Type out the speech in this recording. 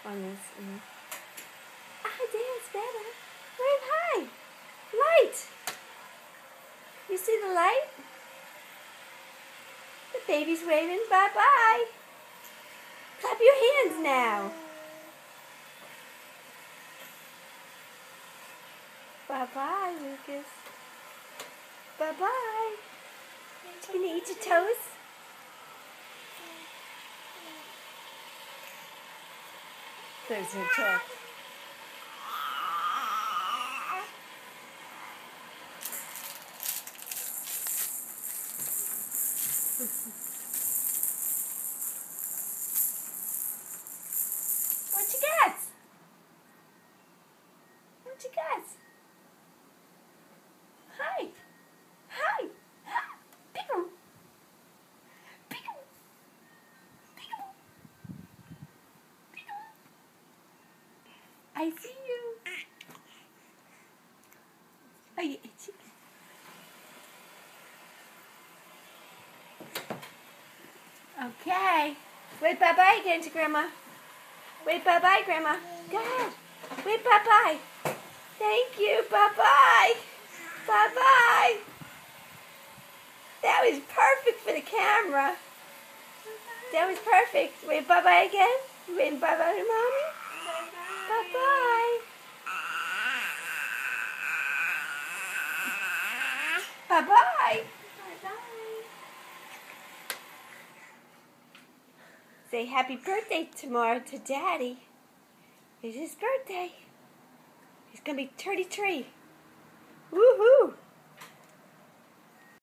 on this. There's better. Wave high. Light. You see the light? The baby's waving bye-bye. Clap your hands now. Bye-bye, Lucas. Bye-bye. Can you eat your toes? There's her talk. What you got? What you got? Hi. Hi. Peekaboo. Peekaboo. Peekaboo. Peekaboo. I see you. Are you itchy? Okay. Wave bye-bye again to Grandma. Wave bye-bye, Grandma. Go ahead. Wave bye-bye. Thank you. Bye-bye. Bye-bye. That was perfect for the camera. That was perfect. Wave bye-bye again. Wave bye-bye to Mommy. Bye-bye. Bye-bye. Say happy birthday tomorrow to Daddy. It's his birthday. He's going to be 33. Woohoo!